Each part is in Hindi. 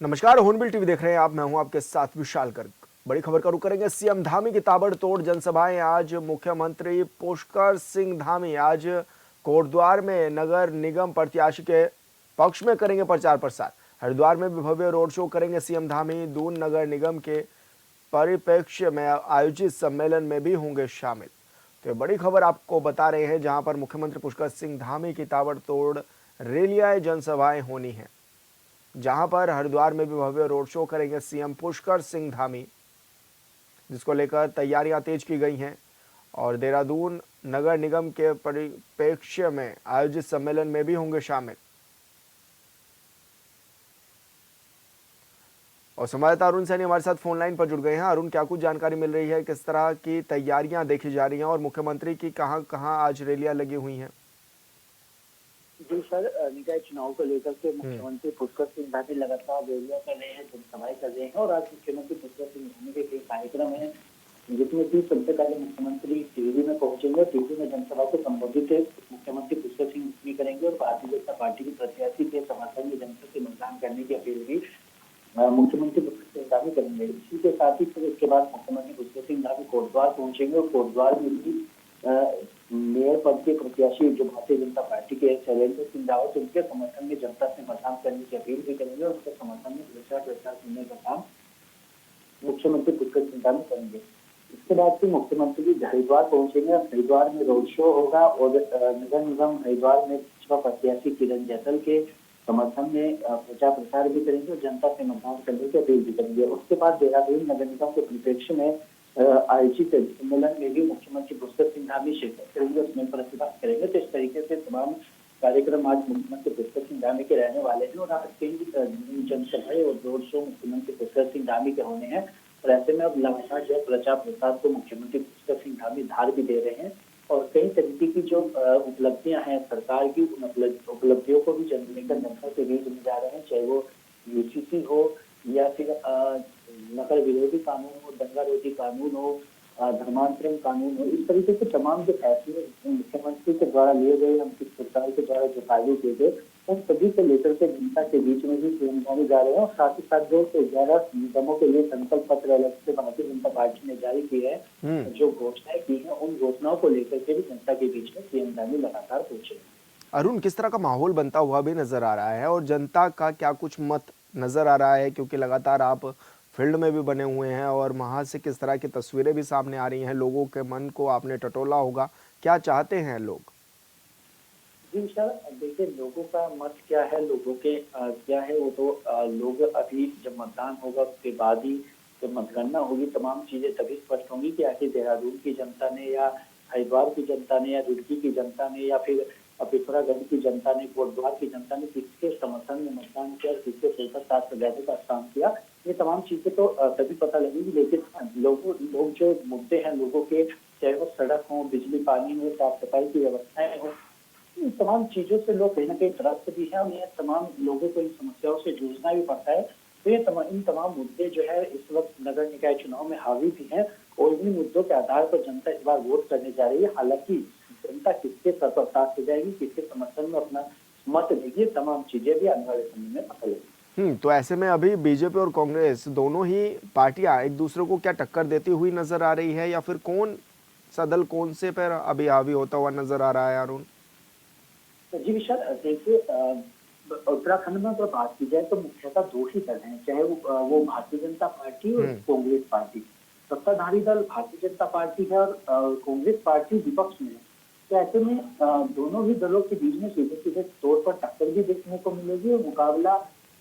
नमस्कार, होनबिल टीवी देख रहे हैं आप। मैं हूं आपके साथ विशाल गर्ग। बड़ी खबर का रुख करेंगे। सीएम धामी की ताबड़तोड़ जनसभाएं आज। मुख्यमंत्री पुष्कर सिंह धामी आज कोटद्वार में नगर निगम प्रत्याशी के पक्ष में करेंगे प्रचार प्रसार। हरिद्वार में भी भव्य रोड शो करेंगे सीएम धामी। दून नगर निगम के परिप्रेक्ष्य में आयोजित सम्मेलन में भी होंगे शामिल। तो ये बड़ी खबर आपको बता रहे हैं, जहां पर मुख्यमंत्री पुष्कर सिंह धामी की ताबड़तोड़ रैलियां जनसभाएं होनी है। जहां पर हरिद्वार में भी भव्य रोड शो करेंगे सीएम पुष्कर सिंह धामी, जिसको लेकर तैयारियां तेज की गई हैं। और देहरादून नगर निगम के परिप्रेक्ष्य में आयोजित सम्मेलन में भी होंगे शामिल। और संवाददाता अरुण सैनी हमारे साथ फोन लाइन पर जुड़ गए हैं। अरुण, क्या कुछ जानकारी मिल रही है, किस तरह की तैयारियां देखी जा रही हैं और मुख्यमंत्री की कहां कहां आज रैलियां लगी हुई हैं? जी सर, निकाय चुनाव को लेकर के मुख्यमंत्री पुष्कर सिंह धामी लगातार रैलियां कर रहे हैं, जनसभाएं कर रहे हैं और आज मुख्यमंत्री पुष्कर सिंह धामी के कई कार्यक्रम है, जिसमें कि सबसे पहले मुख्यमंत्री टिहरी में पहुंचेंगे। टिहरी में जनसभा को संबोधित मुख्यमंत्री पुष्कर सिंह धामी करेंगे और भारतीय जनता पार्टी के प्रत्याशी के समर्थन में जनता से मतदान करने की अपील भी मुख्यमंत्री पुष्कर सिंह धामी करेंगे। इसी के साथ ही फिर उसके बाद मुख्यमंत्री पुष्कर सिंह धामी कोटद्वार पहुंचेंगे और कोटद्वार में भी मेयर पद के प्रत्याशी जो भारतीय जनता पार्टी के शैलेंद्र सिंह रावत, उनके समर्थन में जनता से मतदान करने की अपील भी करेंगे और उनके समर्थन में प्रचार प्रसार करने का काम मुख्यमंत्री पुष्कर सिंह धामी करेंगे। इसके बाद फिर मुख्यमंत्री हरिद्वार पहुंचेंगे। हरिद्वार में रोड शो होगा और नगर निगम हरिद्वार में भाजपा प्रत्याशी किरण जैसल के समर्थन में प्रचार प्रसार भी करेंगे और जनता से मतदान करने की अपील भी करेंगे। उसके बाद देहरादून नगर निगम के परिप्रेक्ष्य में आयोजित सम्मेलन में भी मुख्यमंत्री पुष्कर सिंह धामी शिरकत करेंगे, उसमें प्रतिभाग करेंगे। तो इस तरीके से तमाम कार्यक्रम आज मुख्यमंत्री पुष्कर सिंह धामी के रहने वाले हैं और आज कई जनसभाएं और रोड शो मुख्यमंत्री पुष्कर सिंह धामी के होने हैं। और ऐसे में अब लगातार जो प्रचार प्रसार को मुख्यमंत्री पुष्कर सिंह धामी धार भी दे रहे हैं और कई तरीके की जो उपलब्धियां हैं सरकार की, उन उपलब्धियों को भी लेकर जनता के बीच में जा रहे हैं, चाहे वो यूसीसी हो या फिर नगर विरोधी कानून हो, दंगा रोधी कानून हो, धर्मांतरण कानून हो। इस तरीके से तमाम जो फैसले मुख्यमंत्री के द्वारा लिए गए, उनकी सरकार के द्वारा जो कार्य किए गए, उन सभी को लेकर के जनता के बीच में भी सीएम धामी जा रहे हैं। और साथ ही साथ जो 11 निगमों के लिए संकल्प पत्र अलग से भारतीय जनता पार्टी ने जारी किए हैं, जो घोषणाएं की है, उन घोषणाओं को लेकर के भी जनता के बीच में सीएम धामी लगातार पहुंचे हैं। अरुण, किस तरह का माहौल बनता हुआ भी नजर आ रहा है और जनता का क्या कुछ मत नजर आ रहा है, क्योंकि लगातार आप फील्ड में भी बने हुए हैं और वहां से किस तरह की तस्वीरें भी सामने आ रही हैं, लोगों के मन को आपने टटोला होगा, क्या चाहते हैं लोग? जी सर, देखिए लोगों का मत क्या है, लोगों के क्या है, वो तो लोग अभी जब मतदान होगा उसके बाद ही, जब मतगणना होगी, तमाम चीजें तभी स्पष्ट होंगी कि आखिर देहरादून की जनता ने या हरिद्वार की जनता ने या रुड़की की जनता ने या फिर पिथौरागढ़ की जनता ने, कोटद्वार की जनता ने किसके समर्थन में मतदान किया, किसके सिर साथ सजाने का काम किया। ये तमाम चीजें तो तभी पता लगेगी। लेकिन लोग जो मुद्दे हैं लोगों के, चाहे वो सड़क हो, बिजली पानी हो, साफ सफाई की व्यवस्थाएं हो, इन तमाम चीजों से लोग कहीं ना कहीं त्रस्त भी है और ये तमाम लोगों को इन समस्याओं से जूझना भी पड़ता है। तो ये इन तमाम मुद्दे जो है इस वक्त नगर निकाय चुनाव में हावी भी हैं और इन मुद्दों के आधार पर जनता इस बार वोट करने जा रही है। हालांकि जनता किसके साथ हो जाएगी, किसके समर्थन में अपना मत देगी, तमाम चीजें भी आने वाले समय में पता लगेगी। तो ऐसे में अभी बीजेपी और कांग्रेस दोनों ही पार्टियां एक दूसरे को क्या टक्कर देती हुई नजर आ रही है, या फिर कौन सा दल कौन से पर अभी हावी होता हुआ नजर आ रहा है अरुण? जी विशाल, देखिए उत्तराखंड में अगर बात की जाए तो मुख्यतः दो ही दल हैं, चाहे वो भारतीय जनता पार्टी और कांग्रेस पार्टी। सत्ताधारी दल भारतीय जनता पार्टी है और कांग्रेस पार्टी विपक्ष में है। तो ऐसे में दोनों ही दलों के बीच में सीधे सीधे तौर पर टक्कर भी देखने को मिलेगी और मुकाबला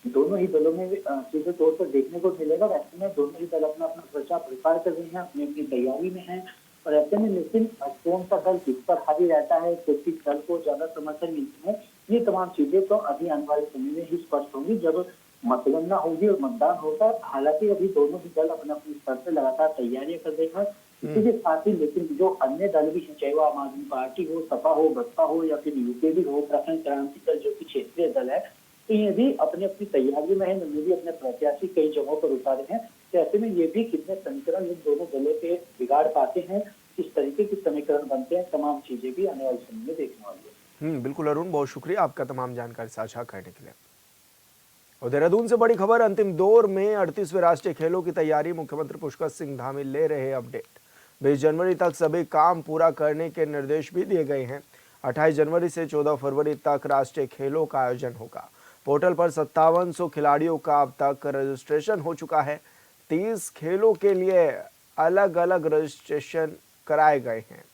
दोनों ही दलों में सीधे तौर पर देखने को मिलेगा। ऐसे में दोनों ही दल अपना अपना प्रचार प्रसार कर रहे हैं, अपनी अपनी तैयारी में है। और ऐसे में लेकिन कौन सा दल किस पर हावी रहता है, किस दल को ज्यादा समर्थन मिलती है, ये तमाम चीजें तो अभी आने वाले समय में ही स्पष्ट होंगी जब मतगणना होगी और मतदान होगा। हालांकि अभी दोनों ही दल अपने अपने स्तर से लगातार तैयारियां कर रहे हैं। इसी के साथ ही लेकिन जो अन्य दल भी हैं, चाहे वो आम आदमी पार्टी हो, सपा हो, बसपा हो या फिर यूकेडी हो, उत्तराखंड क्रांति दल जो कि क्षेत्रीय दल है, तो ये भी अपनी अपनी तैयारी में है। इन्होंने भी अपने प्रत्याशी कई जगहों पर उतारे हैं। तो ऐसे में ये भी कितने समीकरण इन दोनों दलों के बिगाड़ पाते हैं, किस तरीके के समीकरण बनते हैं, तमाम चीजें भी आने वाले समय में देखने वाली है। बिल्कुल अरुण, बहुत शुक्रिया आपका तमाम जानकारी साझा करने के लिए। और देहरादून से बड़ी खबर, अंतिम दौर में 38वें राष्ट्रीय खेलों की तैयारी, मुख्यमंत्री पुष्कर सिंह धामी ले रहे अपडेट। 20 जनवरी तक सभी काम पूरा करने के निर्देश भी दिए गए हैं। 28 जनवरी से 14 फरवरी तक राष्ट्रीय खेलों का आयोजन होगा। पोर्टल पर 5700 खिलाड़ियों का अब तक रजिस्ट्रेशन हो चुका है। 30 खेलों के लिए अलग अलग रजिस्ट्रेशन कराए गए हैं।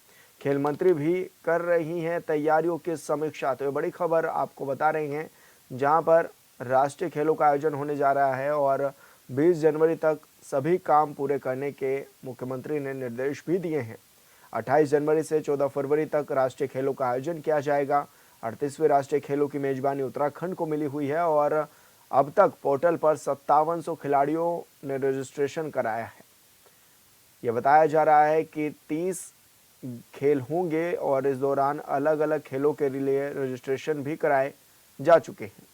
खेल मंत्री भी कर रही हैं तैयारियों की समीक्षा। तो ये बड़ी खबर आपको बता रहे हैं, जहां पर राष्ट्रीय खेलों का आयोजन होने जा रहा है और 20 जनवरी तक सभी काम पूरे करने के मुख्यमंत्री ने निर्देश भी दिए हैं। 28 जनवरी से 14 फरवरी तक राष्ट्रीय खेलों का आयोजन किया जाएगा। 38वें राष्ट्रीय खेलों की मेजबानी उत्तराखंड को मिली हुई है और अब तक पोर्टल पर 5700 खिलाड़ियों ने रजिस्ट्रेशन कराया है। यह बताया जा रहा है कि 30 खेल होंगे और इस दौरान अलग अलग खेलों के लिए रजिस्ट्रेशन भी कराए जा चुके हैं।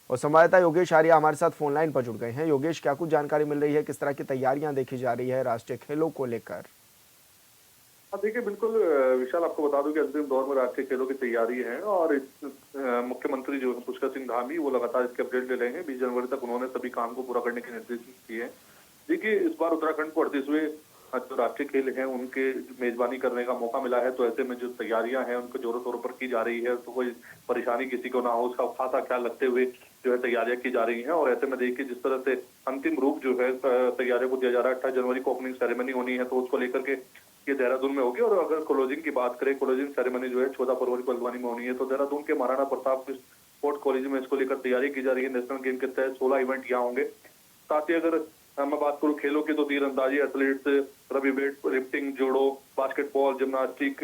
और संवाददाता योगेश आर्या हमारे साथ फोन लाइन पर जुड़ गए हैं। योगेश, क्या कुछ जानकारी मिल रही है, किस तरह की तैयारियां देखी जा रही है राष्ट्रीय खेलों को लेकर? देखिए, बिल्कुल विशाल, आपको बता दूं कि अंतिम दौर में राष्ट्रीय खेलों की तैयारी है और मुख्यमंत्री जो पुष्कर सिंह धामी वो लगातार इसके अपडेट ले रहे हैं। 20 जनवरी तक उन्होंने सभी काम को पूरा करने के निर्देश दिए हैं। देखिए, इस बार उत्तराखंड को 38वें जो राष्ट्रीय खेल हैं उनके मेजबानी करने का मौका मिला है, तो ऐसे में जो तैयारियां हैं उनको जोरों तोरों पर की जा रही है, तो कोई परेशानी किसी को ना हो उसका खासा ख्याल रखते हुए जो है तैयारियां की जा रही हैं। और ऐसे में देखिए, जिस तरह से अंतिम रूप जो है तैयारियों को दिया जा रहा है, 28 जनवरी को ओपनिंग सेरेमनी होनी है, तो उसको लेकर के ये देहरादून में होगी। और अगर क्लोजिंग की बात करें, क्लोजिंग सेरेमनी जो है 14 फरवरी को हल्द्वानी में होनी है, तो देहरादून के महाराणा प्रताप स्पोर्ट्स कॉलेज में इसको लेकर तैयारी की जा रही है। नेशनल गेम के तहत 16 इवेंट यहाँ होंगे। साथ ही अगर मैं बात करूं खेलों की, तो तीरंदाजी, athletes, rugby weight lifting, judo, basketball, gymnastic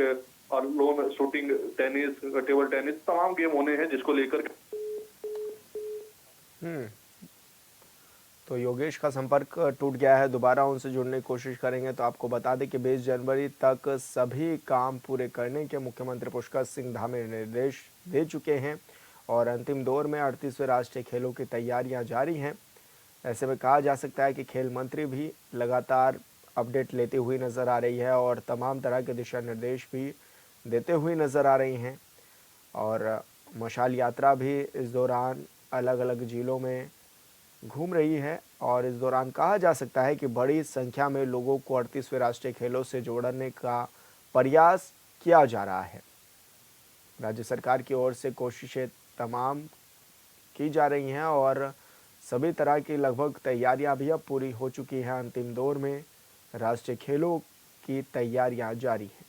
और लोन शूटिंग, टेनिस, टेबल टेनिस, तमाम गेम होने हैं जिसको लेकर तो योगेश का संपर्क टूट गया है, दोबारा उनसे जुड़ने की कोशिश करेंगे। तो आपको बता दें कि 20 जनवरी तक सभी काम पूरे करने के मुख्यमंत्री पुष्कर सिंह धामी निर्देश दे चुके हैं और अंतिम दौर में 38वें राष्ट्रीय खेलों की तैयारियां जारी हैं। ऐसे में कहा जा सकता है कि खेल मंत्री भी लगातार अपडेट लेते हुए नज़र आ रही है और तमाम तरह के दिशा निर्देश भी देते हुए नज़र आ रही हैं। और मशाल यात्रा भी इस दौरान अलग अलग जिलों में घूम रही है और इस दौरान कहा जा सकता है कि बड़ी संख्या में लोगों को 38वें राष्ट्रीय खेलों से जोड़ने का प्रयास किया जा रहा है। राज्य सरकार की ओर से कोशिशें तमाम की जा रही हैं और सभी तरह की लगभग तैयारियां भी अब पूरी हो चुकी हैं। अंतिम दौर में राष्ट्रीय खेलों की तैयारियां जारी हैं।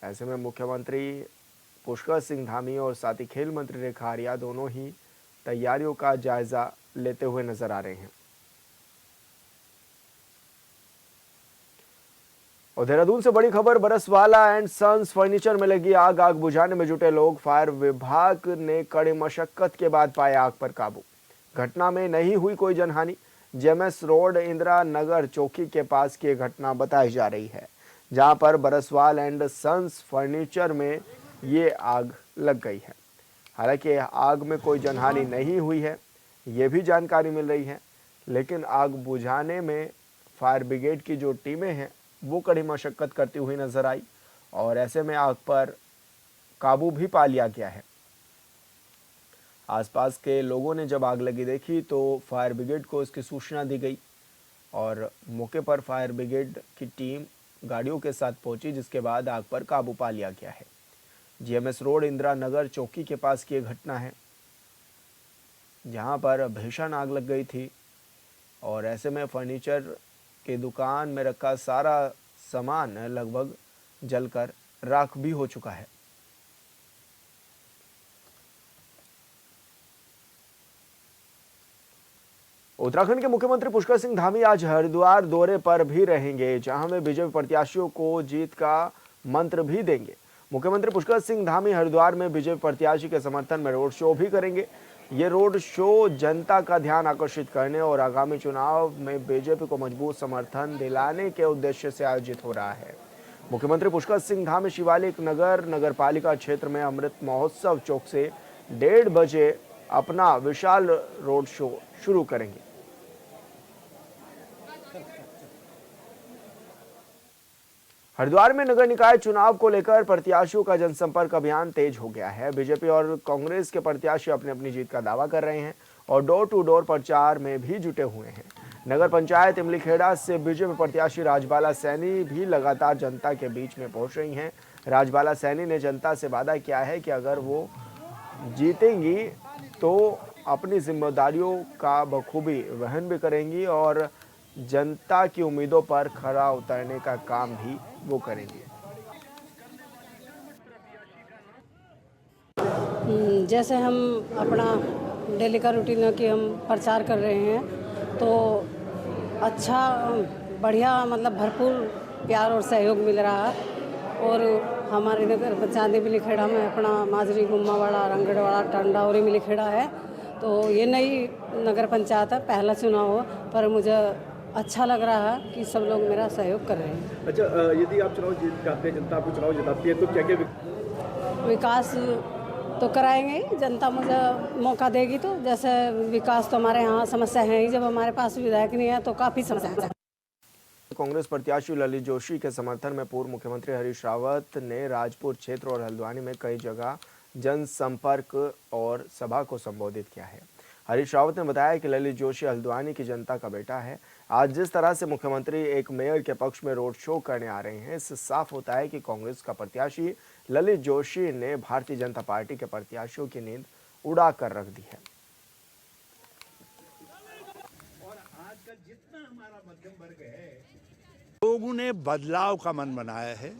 ऐसे में मुख्यमंत्री पुष्कर सिंह धामी और साथ ही खेल मंत्री रेखा आर्या दोनों ही तैयारियों का जायजा लेते हुए नजर आ रहे हैं। और देहरादून से बड़ी खबर, बरसवाला एंड सन्स फर्नीचर में लगी आग, आग बुझाने में जुटे लोग। फायर विभाग ने कड़ी मशक्कत के बाद पाया आग पर काबू। घटना में नहीं हुई कोई जनहानि। जेएमएस रोड इंदिरा नगर चौकी के पास की घटना बताई जा रही है, जहां पर बरसवाल एंड सन्स फर्नीचर में ये आग लग गई है। हालांकि आग में कोई जनहानि नहीं हुई है, ये भी जानकारी मिल रही है, लेकिन आग बुझाने में फायर ब्रिगेड की जो टीमें हैं वो कड़ी मशक्कत करती हुई नजर आई और ऐसे में आग पर काबू भी पा लिया गया है। आसपास के लोगों ने जब आग लगी देखी तो फायर ब्रिगेड को इसकी सूचना दी गई और मौके पर फायर ब्रिगेड की टीम गाड़ियों के साथ पहुंची, जिसके बाद आग पर काबू पा लिया गया है। जेएमएस रोड इंदिरा नगर चौकी के पास की घटना है, जहां पर भीषण आग लग गई थी और ऐसे में फर्नीचर की दुकान में रखा सारा सामान लगभग जलकर राख भी हो चुका है। उत्तराखंड के मुख्यमंत्री पुष्कर सिंह धामी आज हरिद्वार दौरे पर भी रहेंगे, जहां वे बीजेपी प्रत्याशियों को जीत का मंत्र भी देंगे। मुख्यमंत्री पुष्कर सिंह धामी हरिद्वार में बीजेपी प्रत्याशी के समर्थन में रोड शो भी करेंगे। ये रोड शो जनता का ध्यान आकर्षित करने और आगामी चुनाव में बीजेपी को मजबूत समर्थन दिलाने के उद्देश्य से आयोजित हो रहा है। मुख्यमंत्री पुष्कर सिंह धामी शिवालिक नगर नगरपालिका क्षेत्र में अमृत महोत्सव चौक से 1:30 बजे अपना विशाल रोड शो शुरू करेंगे। हरिद्वार में नगर निकाय चुनाव को लेकर प्रत्याशियों का जनसंपर्क अभियान तेज हो गया है। बीजेपी और कांग्रेस के प्रत्याशी अपनी अपनी जीत का दावा कर रहे हैं और डोर टू डोर प्रचार में भी जुटे हुए हैं। नगर पंचायत इमलीखेड़ा से बीजेपी प्रत्याशी राजबाला सैनी भी लगातार जनता के बीच में पहुंच रही हैं। राजबाला सैनी ने जनता से वादा किया है कि अगर वो जीतेंगी तो अपनी जिम्मेदारियों का बखूबी वहन भी करेंगी और जनता की उम्मीदों पर खरा उतरने का काम भी वो करेंगे। जैसे हम अपना डेली का रूटीन है कि हम प्रचार कर रहे हैं तो अच्छा बढ़िया मतलब भरपूर प्यार और सहयोग मिल रहा है। और हमारे नगर पंचायत इमलीखेड़ा में अपना माजरी गुम्मावाड़ा रंगड़वाड़ा टांडा और इमलीखेड़ा है। तो ये नई नगर पंचायत है, पहला चुनाव हो, पर मुझे अच्छा लग रहा है कि सब लोग मेरा सहयोग कर रहे हैं। अच्छा, यदि आप चुनाव जीत जाते हैं, जनता आपको चुनाव जिताती है तो क्या क्या विकास तो कराएंगे ही, जनता मुझे मौका देगी तो। जैसे विकास तो हमारे यहाँ समस्या है ही, जब हमारे पास विधायक नहीं है तो काफ़ी समस्या है। कांग्रेस प्रत्याशी ललित जोशी के समर्थन में पूर्व मुख्यमंत्री हरीश रावत ने राजपुर क्षेत्र और हल्द्वानी में कई जगह जनसंपर्क और सभा को संबोधित किया है। हरीश रावत ने बताया कि ललित जोशी हल्द्वानी की जनता का बेटा है। आज जिस तरह से मुख्यमंत्री एक मेयर के पक्ष में रोड शो करने आ रहे हैं, इससे साफ होता है कि कांग्रेस का प्रत्याशी ललित जोशी ने भारतीय जनता पार्टी के प्रत्याशियों की नींद उड़ा कर रख दी है। और आज का जितना हमारा मध्यम वर्ग है, लोगों ने बदलाव का मन बनाया है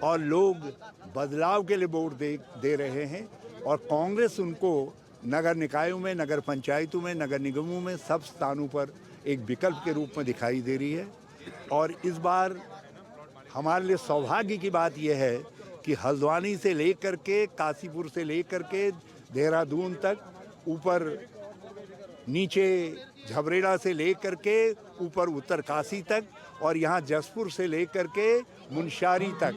और लोग बदलाव के लिए वोट दे रहे हैं। और कांग्रेस उनको नगर निकायों में, नगर पंचायतों में, नगर निगमों में सब स्थानों पर एक विकल्प के रूप में दिखाई दे रही है। और इस बार हमारे लिए सौभाग्य की बात यह है कि हल्द्वानी से लेकर के काशीपुर से लेकर के देहरादून तक, ऊपर नीचे झबरेड़ा से लेकर के ऊपर उत्तरकाशी तक, और यहाँ जसपुर से लेकर के मुनस्यारी तक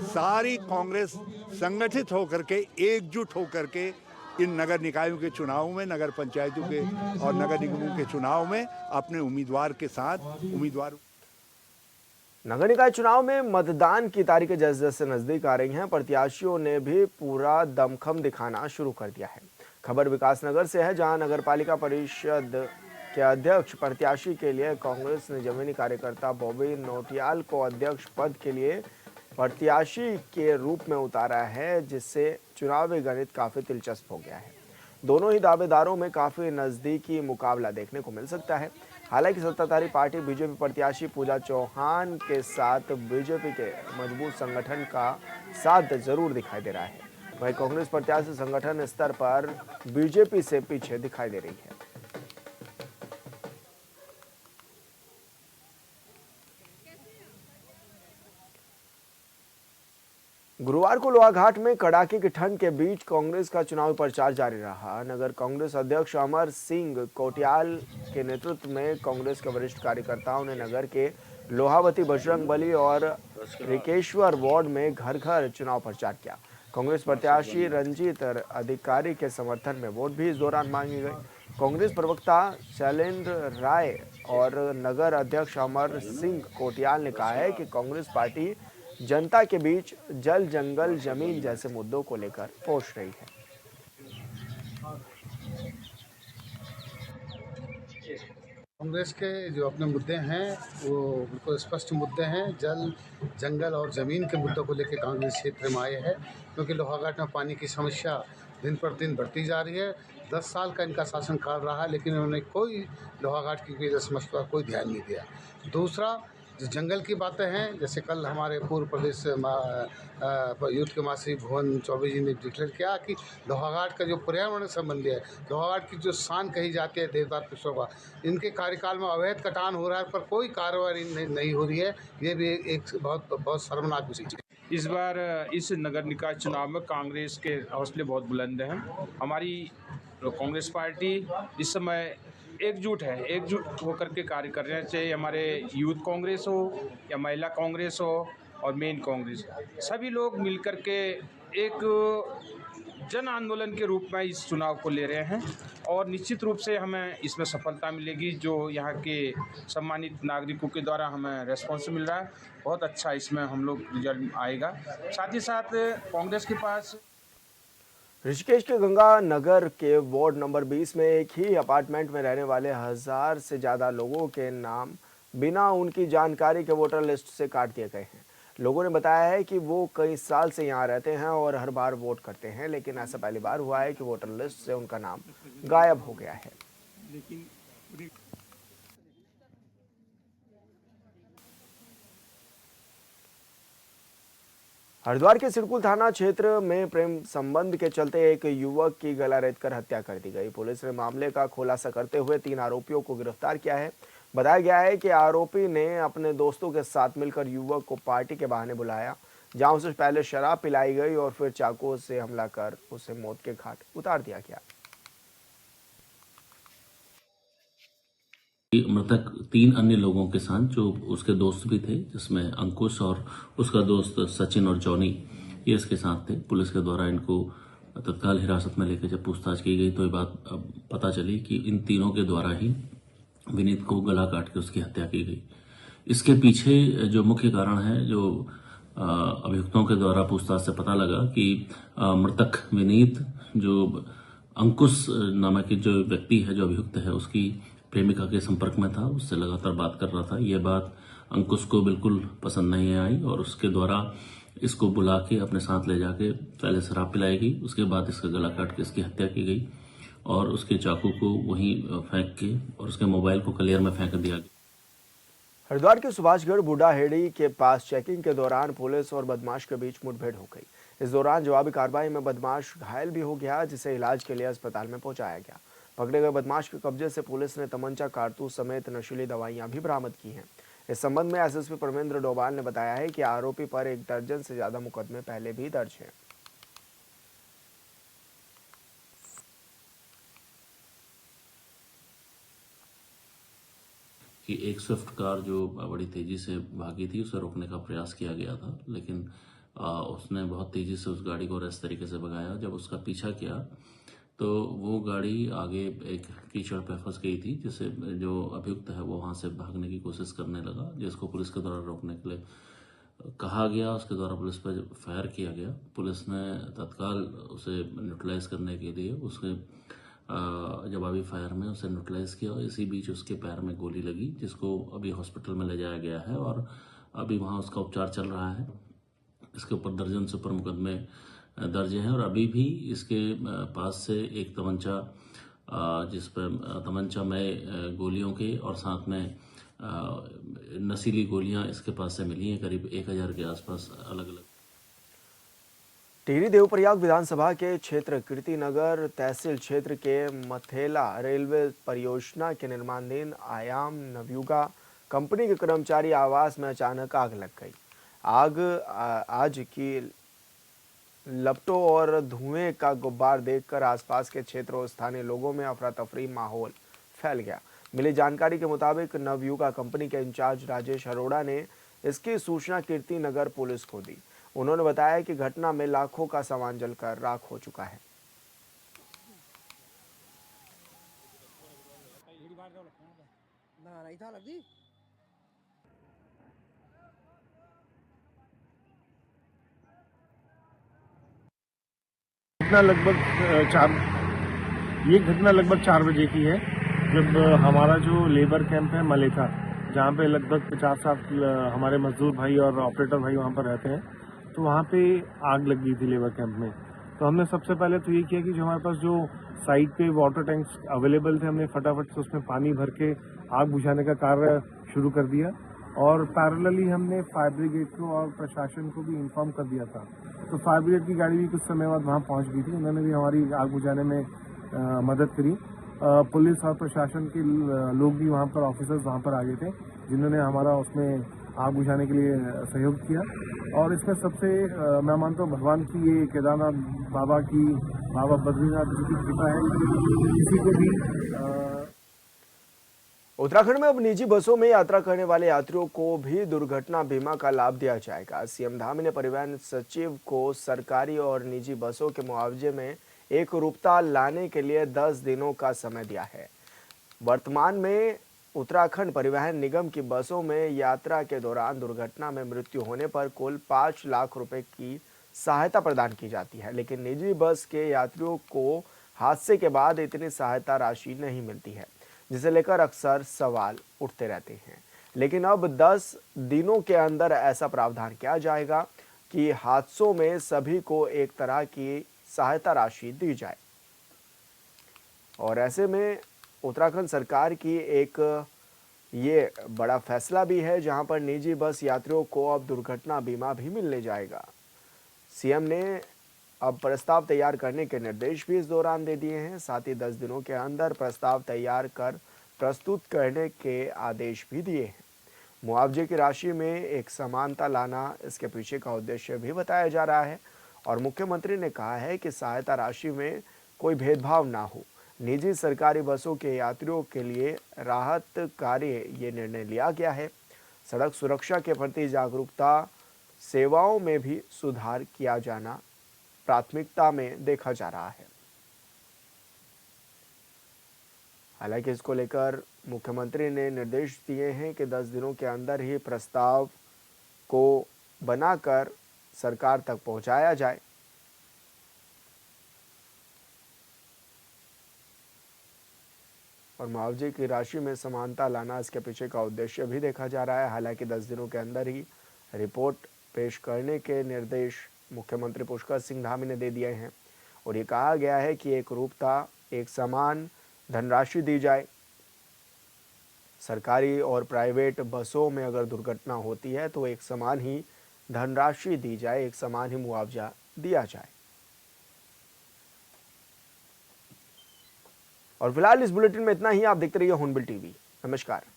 सारी कांग्रेस संगठित होकर के, एकजुट होकर के इन नगर निकायों के चुनाव में, नगर पंचायतों के और नगर निगमों के चुनाव में अपने उम्मीदवार के साथ नगर निकाय चुनाव में मतदान की तारीखें जैसे जैसे नजदीक आ रही हैं, प्रत्याशियों ने भी पूरा दमखम दिखाना शुरू कर दिया है। खबर विकासनगर से है, जहां नगरपालिका परिषद के अध्यक्ष प्रत्याशी के लिए कांग्रेस ने जमीनी कार्यकर्ता बॉबी नोटियाल को अध्यक्ष पद के लिए प्रत्याशी के रूप में उतारा है, जिससे चुनावी गणित काफी दिलचस्प हो गया है। दोनों ही दावेदारों में काफी नजदीकी मुकाबला देखने को मिल सकता है। हालांकि सत्ताधारी पार्टी बीजेपी प्रत्याशी पूजा चौहान के साथ बीजेपी के मजबूत संगठन का साथ जरूर दिखाई दे रहा है, वहीं कांग्रेस प्रत्याशी संगठन स्तर पर बीजेपी से पीछे दिखाई दे रही है। गुरुवार को लोहाघाट में कड़ाके की ठंड के बीच कांग्रेस का चुनावी प्रचार जारी रहा। नगर कांग्रेस अध्यक्ष अमर सिंह कोटियाल के नेतृत्व में कांग्रेस के वरिष्ठ कार्यकर्ताओं ने नगर के लोहावती, बजरंगबली और रिकेश्वर वार्ड में घर घर चुनाव प्रचार किया। कांग्रेस प्रत्याशी रंजीत अधिकारी के समर्थन में वोट भी इस दौरान मांगी गई। कांग्रेस प्रवक्ता शैलेंद्र राय और नगर अध्यक्ष अमर सिंह कोटियाल ने कहा है कि कांग्रेस पार्टी जनता के बीच जल, जंगल, जमीन जैसे मुद्दों को लेकर पहुंच रही है। कांग्रेस के जो अपने मुद्दे हैं वो बिल्कुल स्पष्ट मुद्दे हैं। जल, जंगल और ज़मीन के मुद्दों को लेकर कांग्रेस क्षेत्र में आए हैं, क्योंकि लोहाघाट में पानी की समस्या दिन पर दिन बढ़ती जा रही है। 10 साल का इनका शासनकाल रहा, लेकिन उन्होंने कोई लोहाघाट की समस्या पर कोई ध्यान नहीं दिया। दूसरा, जो जंगल की बातें हैं, जैसे कल हमारे पूर्व प्रदेश यूथ के महासचिव भुवन चौबे जी ने डिक्लेयर किया कि लोहाघाट का जो पर्यावरण संबंधी है, लोहाघाट की जो शान कही जाती है देवदार पुष्पों का, इनके कार्यकाल में अवैध कटान हो रहा है, पर कोई कार्रवाई नहीं हो रही है। ये भी एक बहुत शर्मनाक विषय है। इस बार इस नगर निकाय चुनाव में कांग्रेस के हौसले बहुत बुलंद हैं। हमारी कांग्रेस पार्टी इस समय एकजुट है, एकजुट होकर के कार्य कर रहे हैं, चाहे हमारे यूथ कांग्रेस हो या महिला कांग्रेस हो और मेन कांग्रेस, सभी लोग मिलकर के एक जन आंदोलन के रूप में इस चुनाव को ले रहे हैं और निश्चित रूप से हमें इसमें सफलता मिलेगी। जो यहाँ के सम्मानित नागरिकों के द्वारा हमें रेस्पॉन्स मिल रहा है, बहुत अच्छा इसमें हम लोग रिजल्ट आएगा। साथ ही साथ कांग्रेस के पास ऋषिकेश के गंगा नगर के वार्ड नंबर 20 में एक ही अपार्टमेंट में रहने वाले 1000 से ज़्यादा लोगों के नाम बिना उनकी जानकारी के वोटर लिस्ट से काट दिए गए हैं। लोगों ने बताया है कि वो कई साल से यहाँ रहते हैं और हर बार वोट करते हैं, लेकिन ऐसा पहली बार हुआ है कि वोटर लिस्ट से उनका नाम गायब हो गया है। हरिद्वार के सिडकुल थाना क्षेत्र में प्रेम संबंध के चलते एक युवक की गला रेतकर हत्या कर दी गई। पुलिस ने मामले का खुलासा करते हुए 3 आरोपियों को गिरफ्तार किया है। बताया गया है कि आरोपी ने अपने दोस्तों के साथ मिलकर युवक को पार्टी के बहाने बुलाया, जहां उसे पहले शराब पिलाई गई और फिर चाकू से हमला कर उसे मौत के घाट उतार दिया गया। मृतक 3 अन्य लोगों के साथ जो उसके दोस्त भी थे, जिसमें अंकुश और उसका दोस्त सचिन और जॉनी, ये इसके साथ थे। पुलिस के द्वारा इनको तत्काल हिरासत में लेकर जब पूछताछ की गई तो ये बात पता चली कि इन तीनों के द्वारा ही विनीत को गला काट के उसकी हत्या की गई। इसके पीछे जो मुख्य कारण है, जो अभियुक्तों के द्वारा पूछताछ से पता लगा कि मृतक विनीत जो अंकुश नामक जो व्यक्ति है, जो अभियुक्त है, उसकी प्रेमिका के संपर्क में था, उससे लगातार बात कर रहा था। यह बात अंकुश को बिल्कुल पसंद नहीं आई और उसके द्वारा इसको बुला के अपने साथ ले जाके पहले शराब पिलाई गई, उसके बाद इसका गला काट के इसकी हत्या की गई और उसके चाकू को वहीं फेंक के और उसके मोबाइल को कलियर में फेंक दिया गया। हरिद्वार के सुभाषगढ़ बूढ़ाहेड़ी के पास चेकिंग के दौरान पुलिस और बदमाश के बीच मुठभेड़ हो गई। इस दौरान जवाबी कार्रवाई में बदमाश घायल भी हो गया, जिसे इलाज के लिए अस्पताल में पहुंचाया गया। पकड़े गए बदमाश के कब्जे से पुलिस ने तमंचा, कारतूस समेत नशीली दवाइयां भी बरामद की हैं। इस संबंध में एसएसपी परमेंद्र डोभाल ने बताया है कि आरोपी पर 1 दर्जन से ज्यादा मुकदमे पहले भी दर्ज हैं। कि एक स्विफ्ट कार जो बड़ी तेजी से भागी थी, उसे रोकने का प्रयास किया गया था, लेकिन उसने बहुत तेजी से उस गाड़ी को इस तरीके से भगाया। जब उसका पीछा किया तो वो गाड़ी आगे एक कीचड़ पे फंस गई थी, जिससे जो अभियुक्त है वो वहां से भागने की कोशिश करने लगा, जिसको पुलिस के द्वारा रोकने के लिए कहा गया। उसके द्वारा पुलिस पर फायर किया गया। पुलिस ने तत्काल उसे न्यूट्रलाइज करने के लिए उसके जवाबी फायर में उसे न्यूट्रलाइज किया। इसी बीच उसके पैर में गोली लगी, जिसको अभी हॉस्पिटल में ले जाया गया है और अभी वहां उसका उपचार चल रहा है। इसके ऊपर दर्जन से ऊपर मुकदमे दर्ज हैं और अभी भी इसके पास से एक तमंचा, जिस पर तमंचामय गोलियों के और साथ में नशीली गोलियां इसके पास से मिली हैं, करीब 1000 के आसपास अलग अलग। टिहरी देवप्रयाग विधानसभा के क्षेत्र कीर्तिनगर तहसील क्षेत्र के मथेला रेलवे परियोजना के निर्माणाधीन आयाम नवयुगा कंपनी के कर्मचारी आवास में अचानक आग लग गई। आग आज की लपटों और धुएं का गुब्बार देखकर आसपास के क्षेत्रों और स्थानीय लोगों में अफरा तफरी माहौल फैल गया। मिली जानकारी के मुताबिक नवयुगा कंपनी के इंचार्ज राजेश अरोड़ा ने इसकी सूचना कीर्तिनगर पुलिस को दी। उन्होंने बताया कि घटना में लाखों का सामान जलकर राख हो चुका है। ये घटना लगभग 4 बजे की है, जब हमारा जो लेबर कैंप है मलेथा, जहाँ पे लगभग 50-60 हमारे मजदूर भाई और ऑपरेटर भाई वहाँ पर रहते हैं, तो वहाँ पे आग लग गई थी लेबर कैंप में। तो हमने सबसे पहले तो ये किया कि जो हमारे पास जो साइड पे वाटर टैंक्स अवेलेबल थे, हमने फटाफट से उसमें पानी भर के आग बुझाने का कार्य शुरू कर दिया और पैरेलली हमने फायर ब्रिगेड को और प्रशासन को भी इन्फॉर्म कर दिया था। तो फायर ब्रिगेड की गाड़ी भी कुछ समय बाद वहाँ पहुँच गई थी, उन्होंने भी हमारी आग बुझाने में मदद करी। पुलिस और प्रशासन के लोग भी वहाँ पर, ऑफिसर्स वहाँ पर आ गए थे, जिन्होंने हमारा उसमें आग बुझाने के लिए सहयोग किया। और इसमें सबसे मैं मानता हूँ भगवान की, ये केदारनाथ बाबा की, बाबा बद्रीनाथ जी की कृपा है। किसी को भी उत्तराखंड में अब निजी बसों में यात्रा करने वाले यात्रियों को भी दुर्घटना बीमा का लाभ दिया जाएगा। सीएम धामी ने परिवहन सचिव को सरकारी और निजी बसों के मुआवजे में एक रूपता लाने के लिए 10 दिनों का समय दिया है। वर्तमान में उत्तराखंड परिवहन निगम की बसों में यात्रा के दौरान दुर्घटना में मृत्यु होने पर कुल 5 लाख रुपए की सहायता प्रदान की जाती है, लेकिन निजी बस के यात्रियों को हादसे के बाद इतनी सहायता राशि नहीं मिलती है, जिसे लेकर अक्सर सवाल उठते रहते हैं। लेकिन अब 10 दिनों के अंदर ऐसा प्रावधान किया जाएगा कि हादसों में सभी को एक तरह की सहायता राशि दी जाए। और ऐसे में उत्तराखंड सरकार की एक ये बड़ा फैसला भी है, जहां पर निजी बस यात्रियों को अब दुर्घटना बीमा भी मिलने जाएगा। सीएम ने अब प्रस्ताव तैयार करने के निर्देश भी इस दौरान दे दिए हैं। साथ ही 10 दिनों के अंदर प्रस्ताव तैयार कर प्रस्तुत करने के आदेश भी दिए हैं। मुआवजे की राशि में एक समानता लाना इसके पीछे का उद्देश्य भी बताया जा रहा है। और मुख्यमंत्री ने कहा है कि सहायता राशि में कोई भेदभाव ना हो। निजी सरकारी बसों के यात्रियों के लिए राहत कार्य ये निर्णय लिया गया है। सड़क सुरक्षा के प्रति जागरूकता, सेवाओं में भी सुधार किया जाना प्राथमिकता में देखा जा रहा है। हालांकि इसको लेकर मुख्यमंत्री ने निर्देश दिए हैं कि 10 दिनों के अंदर ही प्रस्ताव को बनाकर सरकार तक पहुंचाया जाए। और मुआवजे की राशि में समानता लाना इसके पीछे का उद्देश्य भी देखा जा रहा है। हालांकि 10 दिनों के अंदर ही रिपोर्ट पेश करने के निर्देश मुख्यमंत्री पुष्कर सिंह धामी ने दे दिए हैं। और ये कहा गया है कि एक रूपता, एक समान धनराशि दी जाए। सरकारी और प्राइवेट बसों में अगर दुर्घटना होती है तो एक समान ही धनराशि दी जाए, एक समान ही मुआवजा दिया जाए। और फिलहाल इस बुलेटिन में इतना ही। आप देखते रहिए हॉर्नबिल टीवी। नमस्कार।